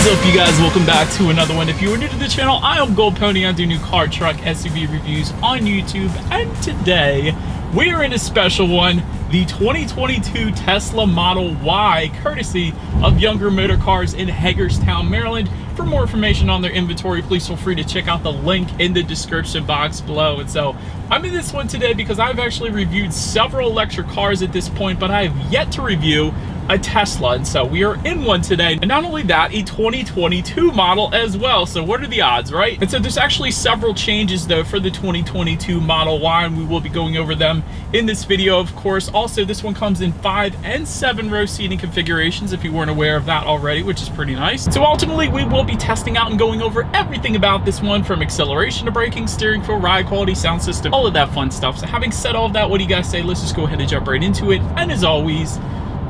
What is up, you guys? Welcome back to another one. If you are new to the channel, I am Gold Pony. I do new car, truck, SUV reviews on YouTube, and today we are in a special one, the 2022 Tesla Model Y, courtesy of Younger Motor Cars in Hagerstown, Maryland. For more information on their inventory, please feel free to check out the link in the description box below. And so I'm in this one today because I've actually reviewed several electric cars at this point, but I have yet to review a Tesla, and so we are in one today. And not only that, a 2022 model as well. So what are the odds, right? And so there's actually several changes though for the 2022 Model Y, and we will be going over them in this video, of course. Also, this one comes in 5 and 7 row seating configurations, if you weren't aware of that already, which is pretty nice. So ultimately, we will be testing out and going over everything about this one, from acceleration to braking, steering feel, ride quality, sound system, all of that fun stuff. So having said all of that, what do you guys say? Let's just go ahead and jump right into it. And as always,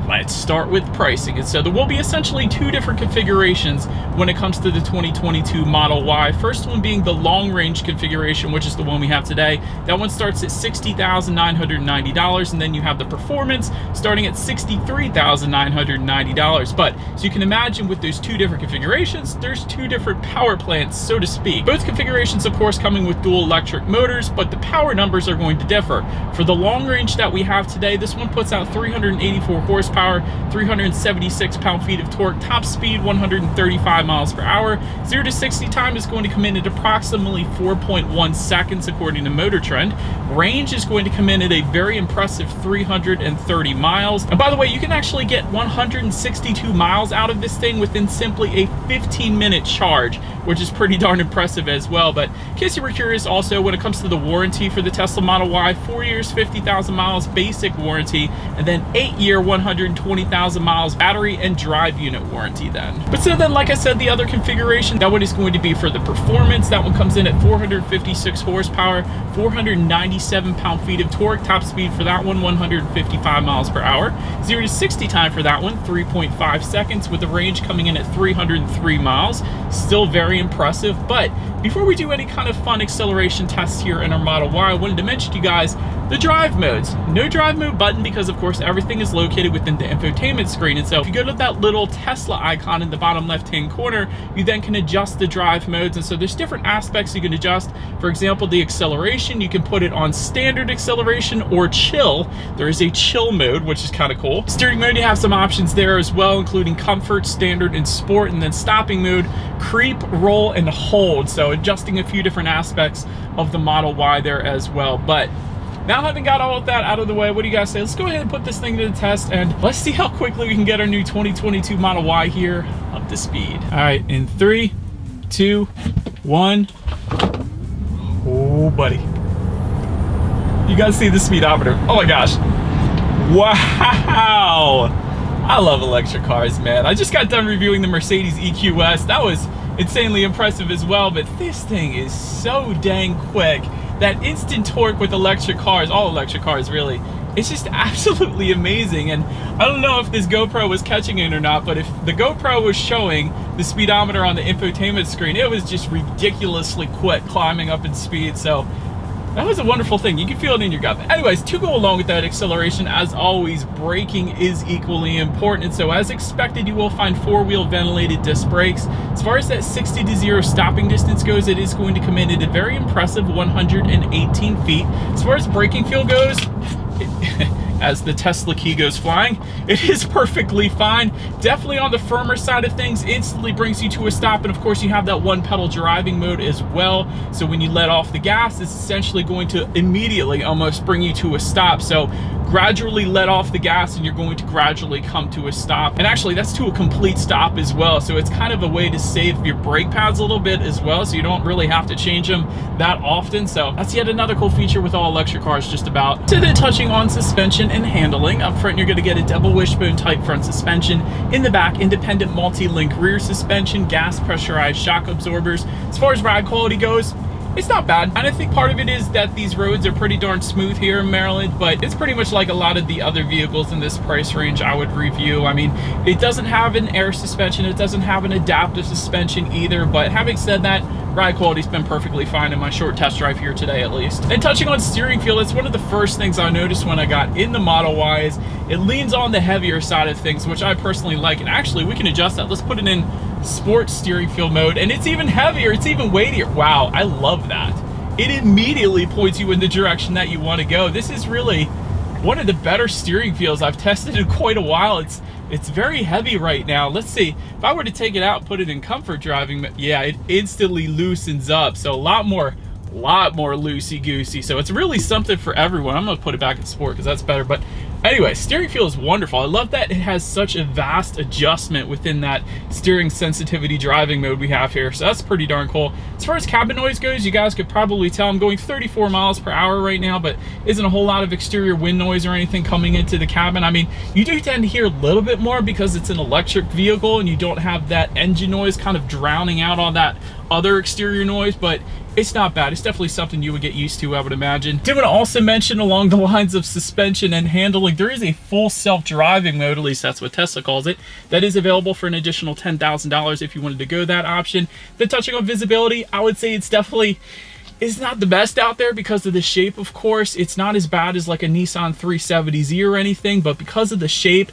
let's start with pricing. And so there will be essentially 2 different configurations when it comes to the 2022 Model Y. First one being the long range configuration, which is the one we have today. That one starts at $60,990, and then you have the performance starting at $63,990. But so you can imagine, with those 2 different configurations, there's 2 different power plants, so to speak. Both configurations, of course, coming with dual electric motors, but the power numbers are going to differ. For the long range that we have today, this one puts out 384 horsepower, 376 pound-feet of torque, top speed 135 miles per hour. 0 to 60 time is going to come in at approximately 4.1 seconds according to Motor Trend. Range is going to come in at a very impressive 330 miles. And by the way, you can actually get 162 miles out of this thing within simply a 15-minute charge, which is pretty darn impressive as well. But in case you were curious, also when it comes to the warranty for the Tesla Model Y, 4 years, 50,000 miles basic warranty, and then 8-year 120,000 miles battery and drive unit warranty then. But so then, like I said, the other configuration, that one is going to be for the performance. That one comes in at 456 horsepower, 497 pound-feet of torque, top speed for that one 155 miles per hour. 0 to 60 time for that one 3.5 seconds, with the range coming in at 303 miles. Still very impressive. But before we do any kind of fun acceleration tests here in our Model Y, I wanted to mention to you guys the drive modes. No drive mode button because, of course, everything is located within the infotainment screen. And so if you go to that little Tesla icon in the bottom left-hand corner, you then can adjust the drive modes. And so there's different aspects you can adjust. For example, the acceleration, you can put it on standard acceleration or chill. There is a chill mode, which is kind of cool. Steering mode, you have some options there as well, including comfort, standard, and sport. And then stopping mode, creep, roll, and hold. So adjusting a few different aspects of the Model Y there as well. But now, having got all of that out of the way, what do you guys say? Let's go ahead and put this thing to the test, and let's see how quickly we can get our new 2022 Model Y here up to speed. All right, in 3, 2, 1. Oh, buddy. You guys see the speedometer. Oh my gosh. Wow. I love electric cars, man. I just got done reviewing the Mercedes EQS. That was insanely impressive as well, but this thing is so dang quick. That instant torque with electric cars, all electric cars really, it's just absolutely amazing. And I don't know if this GoPro was catching it or not, but if the GoPro was showing the speedometer on the infotainment screen, it was just ridiculously quick climbing up in speed. So that was a wonderful thing. You can feel it in your gut. But anyways, to go along with that acceleration, as always, braking is equally important. And so as expected, you will find 4-wheel ventilated disc brakes. As far as that 60 to 0 stopping distance goes, it is going to come in at a very impressive 118 feet. As far as braking feel goes, as the Tesla key goes flying, it is perfectly fine. Definitely on the firmer side of things, instantly brings you to a stop. And of course, you have that 1-pedal driving mode as well. So when you let off the gas, it's essentially going to immediately almost bring you to a stop. So gradually let off the gas and you're going to gradually come to a stop. And actually, that's to a complete stop as well. So it's kind of a way to save your brake pads a little bit as well, so you don't really have to change them that often. So that's yet another cool feature with all electric cars just about. So then, touching on suspension and handling, up front you're going to get a double wishbone type front suspension. In the back, independent multi-link rear suspension, gas pressurized shock absorbers. As far as ride quality goes, it's not bad. And I think part of it is that these roads are pretty darn smooth here in Maryland, but it's pretty much like a lot of the other vehicles in this price range I would review. I mean, it doesn't have an air suspension, it doesn't have an adaptive suspension either, but having said that, ride quality's been perfectly fine in my short test drive here today, at least. And touching on steering feel, that's one of the first things I noticed when I got in the Model Y is it leans on the heavier side of things, which I personally like. And actually, we can adjust that. Let's put it in sports steering feel mode, and it's even heavier, it's even weightier. Wow, I love that. It immediately points you in the direction that you want to go. This is really one of the better steering feels I've tested in quite a while. It's very heavy right now. Let's see, if I were to take it out and put it in comfort driving, yeah, it instantly loosens up. So a lot more loosey-goosey. So it's really something for everyone. I'm gonna put it back in sport because that's better. But anyway, steering feel is wonderful. I love that it has such a vast adjustment within that steering sensitivity driving mode we have here. So that's pretty darn cool. As far as cabin noise goes, you guys could probably tell I'm going 34 miles per hour right now, but isn't a whole lot of exterior wind noise or anything coming into the cabin. I mean, you do tend to hear a little bit more because it's an electric vehicle and you don't have that engine noise kind of drowning out all that other exterior noise, but it's not bad. It's definitely something you would get used to, I would imagine. Did want to also mention along the lines of suspension and handling, there is a full self-driving mode, at least that's what Tesla calls it, that is available for an additional $10,000 if you wanted to go that option. Then touching on visibility, I would say it's not the best out there because of the shape, of course. It's not as bad as like a Nissan 370Z or anything, but because of the shape,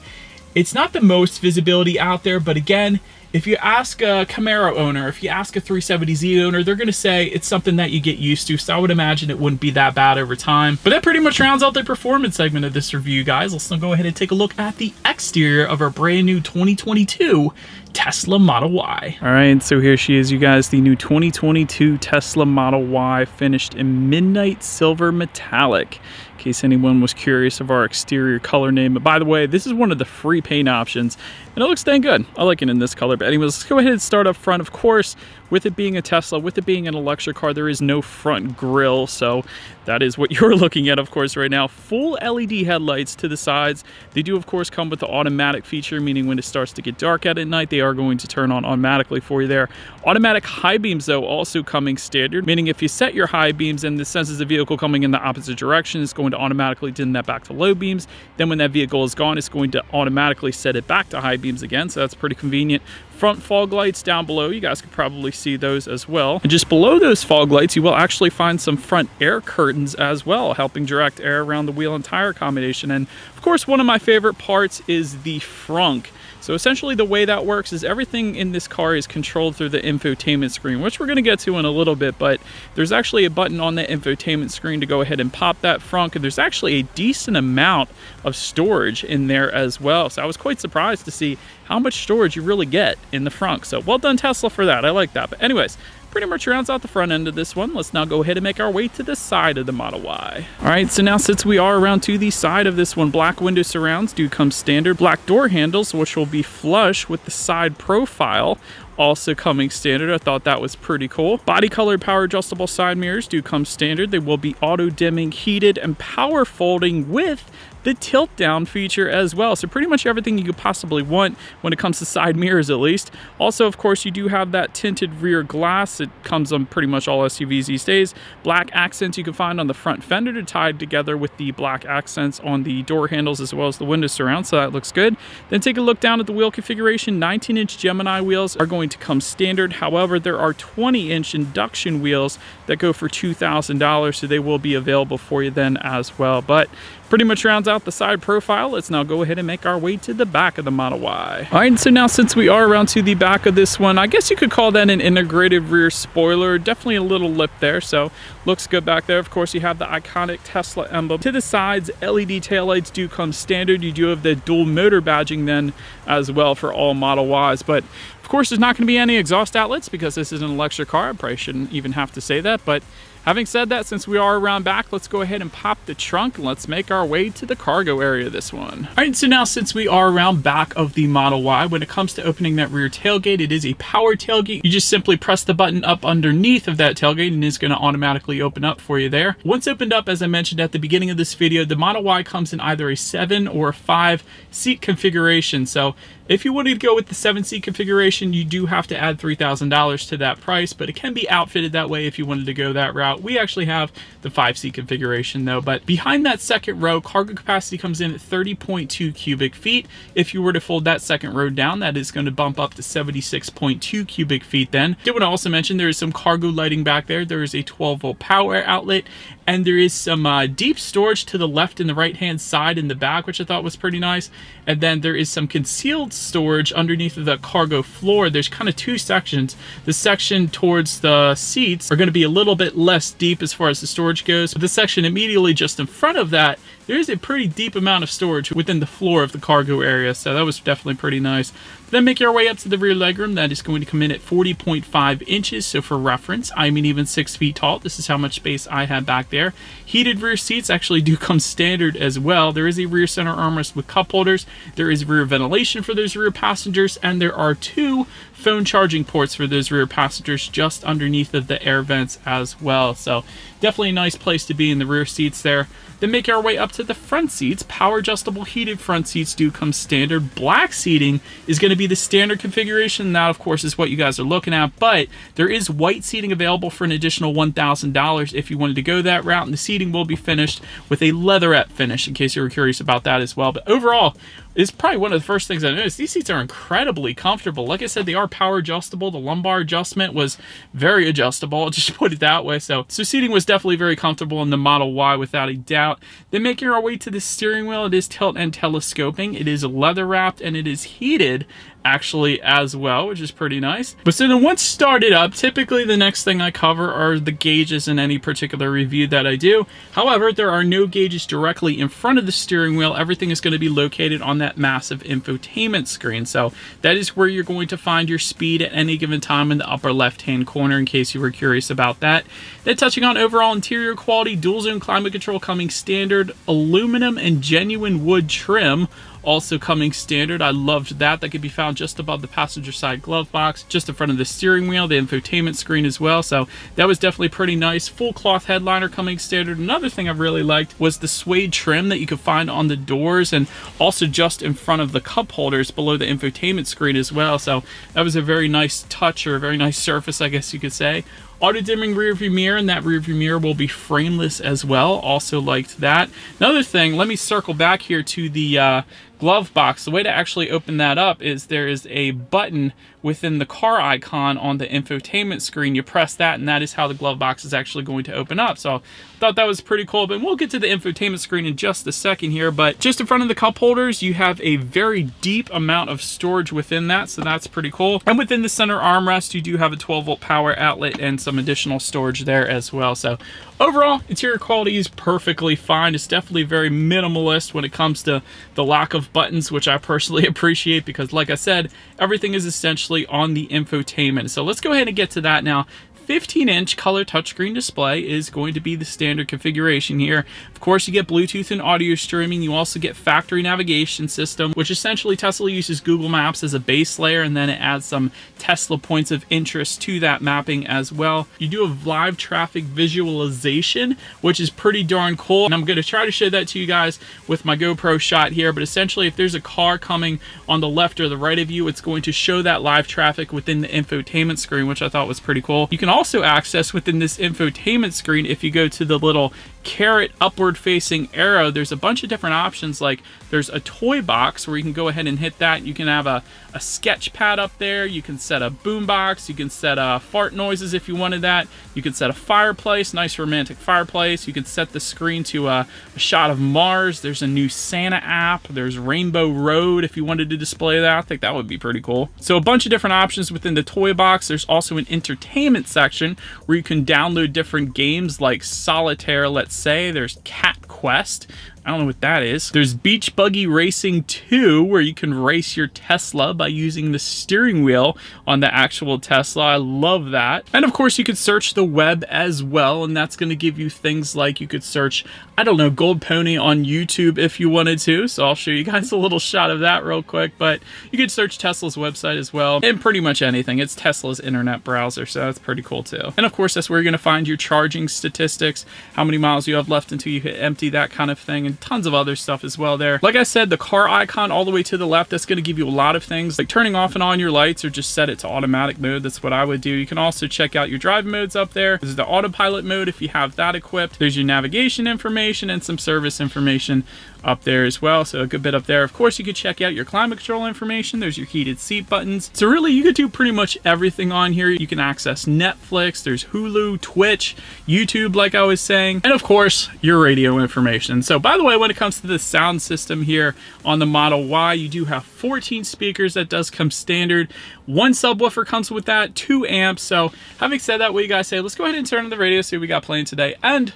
it's not the most visibility out there. But again, if you ask a Camaro owner, if you ask a 370Z owner, they're going to say it's something that you get used to. So I would imagine it wouldn't be that bad over time. But that pretty much rounds out the performance segment of this review, guys. Let's now go ahead and take a look at the exterior of our brand new 2022 Tesla Model Y. All right, so here she is, you guys, the new 2022 Tesla Model Y, finished in midnight silver metallic. In case anyone was curious of our exterior color name. But by the way, this is one of the free paint options, and it looks dang good. I like it in this color. But anyways, let's go ahead and start up front. Of course, with it being a Tesla, with it being an electric car, there is no front grille, so that is what you're looking at, of course, right now. Full LED headlights to the sides. They do, of course, come with the automatic feature, meaning when it starts to get dark out at night, they are going to turn on automatically for you there. Automatic high beams, though, also coming standard, meaning if you set your high beams and this senses the vehicle coming in the opposite direction, it's going to automatically dim that back to low beams. Then when that vehicle is gone, it's going to automatically set it back to high beams again, so that's pretty convenient. Front fog lights down below, you guys could probably see those as well. And just below those fog lights, you will actually find some front air curtains as well, helping direct air around the wheel and tire accommodation. And of course, one of my favorite parts is the frunk. So essentially the way that works is everything in this car is controlled through the infotainment screen, which we're going to get to in a little bit, but there's actually a button on the infotainment screen to go ahead and pop that frunk, and there's actually a decent amount of storage in there as well. So I was quite surprised to see how much storage you really get in the frunk. So well done, Tesla, for that. I like that. But anyways, pretty much rounds out the front end of this one. Let's now go ahead and make our way to the side of the Model Y. All right, so now since we are around to the side of this one, black window surrounds do come standard. Black door handles, which will be flush with the side profile, also coming standard. I thought that was pretty cool. Body colored power adjustable side mirrors do come standard. They will be auto dimming, heated, and power folding with the tilt down feature as well. So pretty much everything you could possibly want when it comes to side mirrors, at least. Also, of course, you do have that tinted rear glass. It comes on pretty much all SUVs these days. Black accents you can find on the front fender to tie together with the black accents on the door handles as well as the window surround, so that looks good. Then take a look down at the wheel configuration. 19-inch Gemini wheels are going to come standard. However, there are 20-inch induction wheels that go for $2,000, so they will be available for you then as well. But pretty much rounds out the side profile. Let's now go ahead and make our way to the back of the Model Y. All right, so now since we are around to the back of this one, I guess you could call that an integrated rear spoiler. Definitely a little lip there, so looks good back there. Of course, you have the iconic Tesla emblem. To the sides, LED taillights do come standard. You do have the dual motor badging then as well for all Model Ys, but of course, there's not going to be any exhaust outlets because this is an electric car. I probably shouldn't even have to say that, but having said that, since we are around back, let's go ahead and pop the trunk and let's make our way to the cargo area of this one. All right, so now since we are around back of the Model Y, when it comes to opening that rear tailgate, it is a power tailgate. You just simply press the button up underneath of that tailgate and it's going to automatically open up for you there. Once opened up, as I mentioned at the beginning of this video, the Model Y comes in either a 7 or a 5 seat configuration. So If you wanted to go with the 7-seat configuration, you do have to add $3,000 to that price, but it can be outfitted that way if you wanted to go that route. We actually have the 5-seat configuration though, but behind that second row, cargo capacity comes in at 30.2 cubic feet. If you were to fold that second row down, that is going to bump up to 76.2 cubic feet then. Did want to also mention there is some cargo lighting back there. There is a 12-volt power outlet, and there is some deep storage to the left and the right hand side in the back, which I thought was pretty nice. And then there is some concealed storage underneath of the cargo floor. There's kind of two sections. The section towards the seats are going to be a little bit less deep as far as the storage goes, but the section immediately just in front of that, there is a pretty deep amount of storage within the floor of the cargo area, so that was definitely pretty nice. Then make your way up to the rear legroom. That is going to come in at 40.5 inches, so for reference, I'm an even 6 feet tall. This is how much space I have back there. Heated rear seats actually do come standard as well. There is a rear center armrest with cup holders. There is rear ventilation for those rear passengers, and there are 2 phone charging ports for those rear passengers just underneath of the air vents as well. So definitely a nice place to be in the rear seats there. Then make our way up to the front seats. Power adjustable heated front seats do come standard. Black seating is going to be the standard configuration. That, of course, is what you guys are looking at, but there is white seating available for an additional $1,000 if you wanted to go that route, and the seating will be finished with a leatherette finish, in case you were curious about that as well. But overall, it's probably one of the first things I noticed. These seats are incredibly comfortable. Like I said, they are power adjustable. The lumbar adjustment was very adjustable, I'll just put it that way. So seating was definitely very comfortable in the Model Y without a doubt. Then making our way to the steering wheel, it is tilt and telescoping. It is leather wrapped and it is heated actually as well, which is pretty nice. But so then once started up, typically the next thing I cover are the gauges in any particular review that I do. However, there are no gauges directly in front of the steering wheel. Everything is going to be located on that massive infotainment screen. So that is where you're going to find your speed at any given time in the upper left hand corner, in case you were curious about that. Then touching on overall interior quality, dual zone climate control coming standard, aluminum and genuine wood trim also coming standard. I loved that. That could be found just above the passenger side glove box, just in front of the steering wheel, the infotainment screen as well. So that was definitely pretty nice. Full cloth headliner coming standard. Another thing I really liked was the suede trim that you could find on the doors and also just in front of the cup holders below the infotainment screen as well. So that was a very nice touch, or a very nice surface, I guess you could say. Auto dimming rear view mirror, and that rear view mirror will be frameless as well. Also liked that. Another thing, let me circle back here to the glove box. The way to actually open that up is there is a button within the car icon on the infotainment screen. You press that, and that is how the glove box is actually going to open up. So I thought that was pretty cool, but we'll get to the infotainment screen in just a second here. But just in front of the cup holders, you have a very deep amount of storage within that, so that's pretty cool. And within the center armrest, you do have a 12-volt power outlet and some additional storage there as well. So overall, interior quality is perfectly fine. It's definitely very minimalist when it comes to the lack of buttons, which I personally appreciate, because like I said, everything is essentially on the infotainment. So let's go ahead and get to that now. 15-inch color touchscreen display is going to be the standard configuration here. Of course, you get Bluetooth and audio streaming. You also get factory navigation system, which essentially Tesla uses Google Maps as a base layer, and then it adds some Tesla points of interest to that mapping as well. You do have live traffic visualization, which is pretty darn cool, and I'm going to try to show that to you guys with my GoPro shot here. But essentially, if there's a car coming on the left or the right of you, it's going to show that live traffic within the infotainment screen, which I thought was pretty cool. You can also access within this infotainment screen, if you go to the little caret upward facing arrow, there's a bunch of different options. Like there's a toy box where you can go ahead and hit that. You can have a sketch pad up there. You can set a boom box. You can set fart noises if you wanted that. You can set a fireplace, nice romantic fireplace. You can set the screen to a shot of Mars. There's a new Santa app. There's Rainbow Road if you wanted to display that. I think that would be pretty cool. So a bunch of different options within the toy box. There's also an entertainment section where you can download different games like Solitaire, let's say. There's Cat Quest. I don't know what that is. There's Beach Buggy Racing 2, where you can race your Tesla by using the steering wheel on the actual Tesla. I love that. And of course, you could search the web as well, and that's going to give you things like you could search, I don't know, Gold Pony on YouTube if you wanted to. So I'll show you guys a little shot of that real quick. But you could search Tesla's website as well, and pretty much anything. It's Tesla's internet browser, so that's pretty cool too. And of course, that's where you're going to find your charging statistics, how many miles you have left until you hit empty, that kind of thing. And tons of other stuff as well there. Like I said, the car icon all the way to the left, that's going to give you a lot of things like turning off and on your lights, or just set it to automatic mode. That's what I would do. You can also check out your drive modes up there. This is the autopilot mode if you have that equipped. There's your navigation information and some service information up there as well, so a good bit up there. Of course, you could check out your climate control information. There's your heated seat buttons. So really, you could do pretty much everything on here. You can access Netflix, there's Hulu, Twitch, YouTube, like I was saying, and of course, your radio information. So by the way, when it comes to the sound system here on the Model Y, you do have 14 speakers. That does come standard. One subwoofer comes with that, 2 amps. So having said that, what you guys say, let's go ahead and turn on the radio, see what we got playing today, and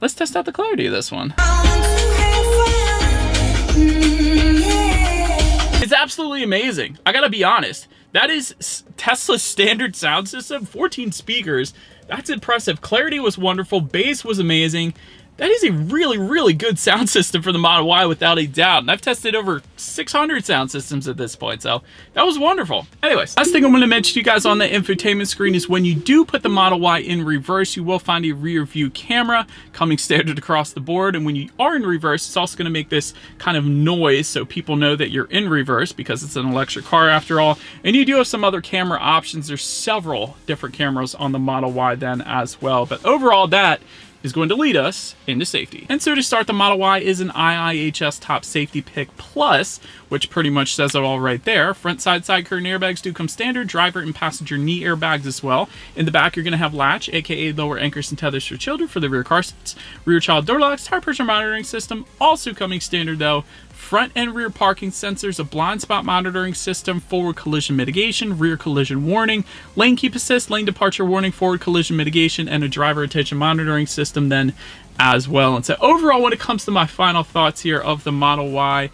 let's test out the clarity of this one. It's absolutely amazing. I gotta be honest. That is Tesla's standard sound system, 14 speakers. That's impressive. Clarity was wonderful. Bass was amazing. That is a really, really good sound system for the Model Y without a doubt. And I've tested over 600 sound systems at this point, so that was wonderful. Anyways, last thing I'm going to mention to you guys on the infotainment screen is when you do put the Model Y in reverse, you will find a rear view camera coming standard across the board. And when you are in reverse, it's also going to make this kind of noise so people know that you're in reverse because it's an electric car after all. And you do have some other camera options. There's several different cameras on the Model Y then as well. But overall, that is going to lead us into safety. And so to start, the Model Y is an IIHS Top Safety Pick Plus, which pretty much says it all right there. Front side curtain airbags do come standard, driver and passenger knee airbags as well. In the back, you're going to have latch, aka lower anchors and tethers for children for the rear car seats. Rear child door locks, tire pressure monitoring system, also coming standard though. Front and rear parking sensors, a blind spot monitoring system, forward collision mitigation, rear collision warning, lane keep assist, lane departure warning, forward collision mitigation, and a driver attention monitoring system then as well. And so overall, when it comes to my final thoughts here of the Model Y,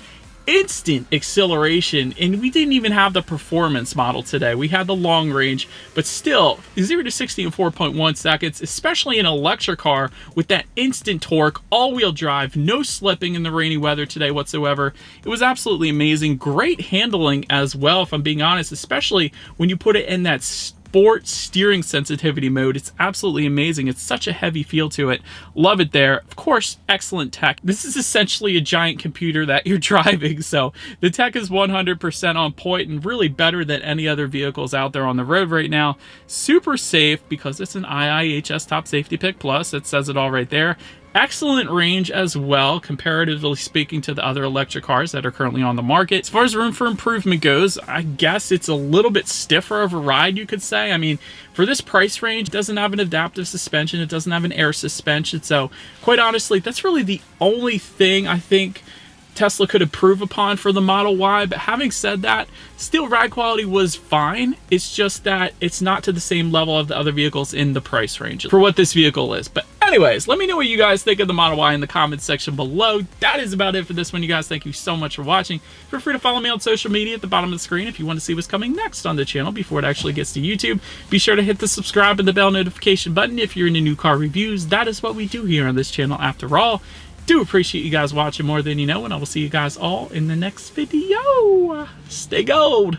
instant acceleration, and we didn't even have the performance model today. We had the long range, but still 0 to 60 in 4.1 seconds, especially in an electric car with that instant torque, all-wheel drive, no slipping in the rainy weather today whatsoever. It was absolutely amazing. Great handling as well, if I'm being honest, especially when you put it in that sport steering sensitivity mode. It's absolutely amazing. It's such a heavy feel to it. Love it there. Of course, excellent tech. This is essentially a giant computer that you're driving, so the tech is 100% on point and really better than any other vehicles out there on the road right now. Super safe because it's an IIHS Top Safety Pick Plus. It says it all right there. Excellent range as well, comparatively speaking to the other electric cars that are currently on the market. As far as room for improvement goes, I guess it's a little bit stiffer of a ride, you could say. I mean, for this price range, it doesn't have an adaptive suspension, it doesn't have an air suspension, so quite honestly, that's really the only thing I think Tesla could improve upon for the Model Y. But having said that, still ride quality was fine. It's just that it's not to the same level of the other vehicles in the price range for what this vehicle is. But anyways, let me know what you guys think of the Model Y in the comments section below. That is about it for this one, you guys. Thank you so much for watching. Feel free to follow me on social media at the bottom of the screen if you want to see what's coming next on the channel before it actually gets to YouTube. Be sure to hit the subscribe and the bell notification button if you're into new car reviews. That is what we do here on this channel after all. Do appreciate you guys watching more than you know, and I will see you guys all in the next video. Stay gold.